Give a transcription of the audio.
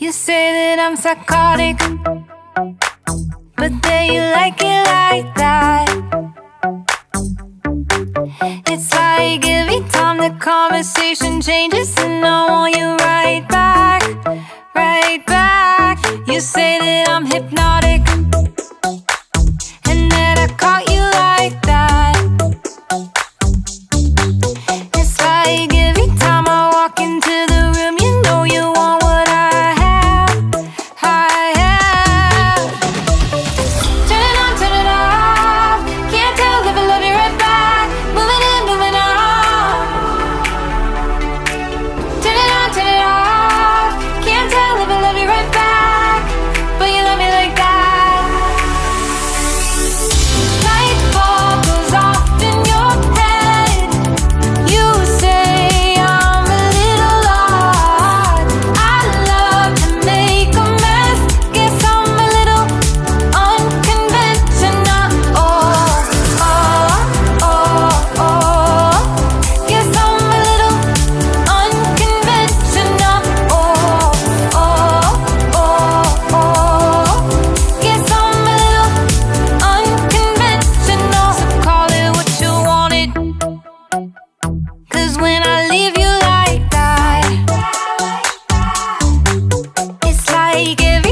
You say that I'm psychotic, but then you like it like that. It's like every time the conversation changes, and I want you right back, right back. You say that I'm hypnotic, and that I caught you like that. It's like every time I walk into the room, you know you want what I have, I have. Turn it on, turn it off. Can't tell if I love you right back. Moving in, moving on. Turn it on, turn it off. Can't tell if I love you right back, but you love me like that. Light bulb goes off in your head. You say I'm a little odd. I love to make a mess. Guess I'm a little unconventional. Oh, oh, oh, oh. Guess I'm a little unconventional. Oh, oh, oh, oh. Guess I'm a little unconventional. So call it what you want it, 'cause when I leave you like that, it's like every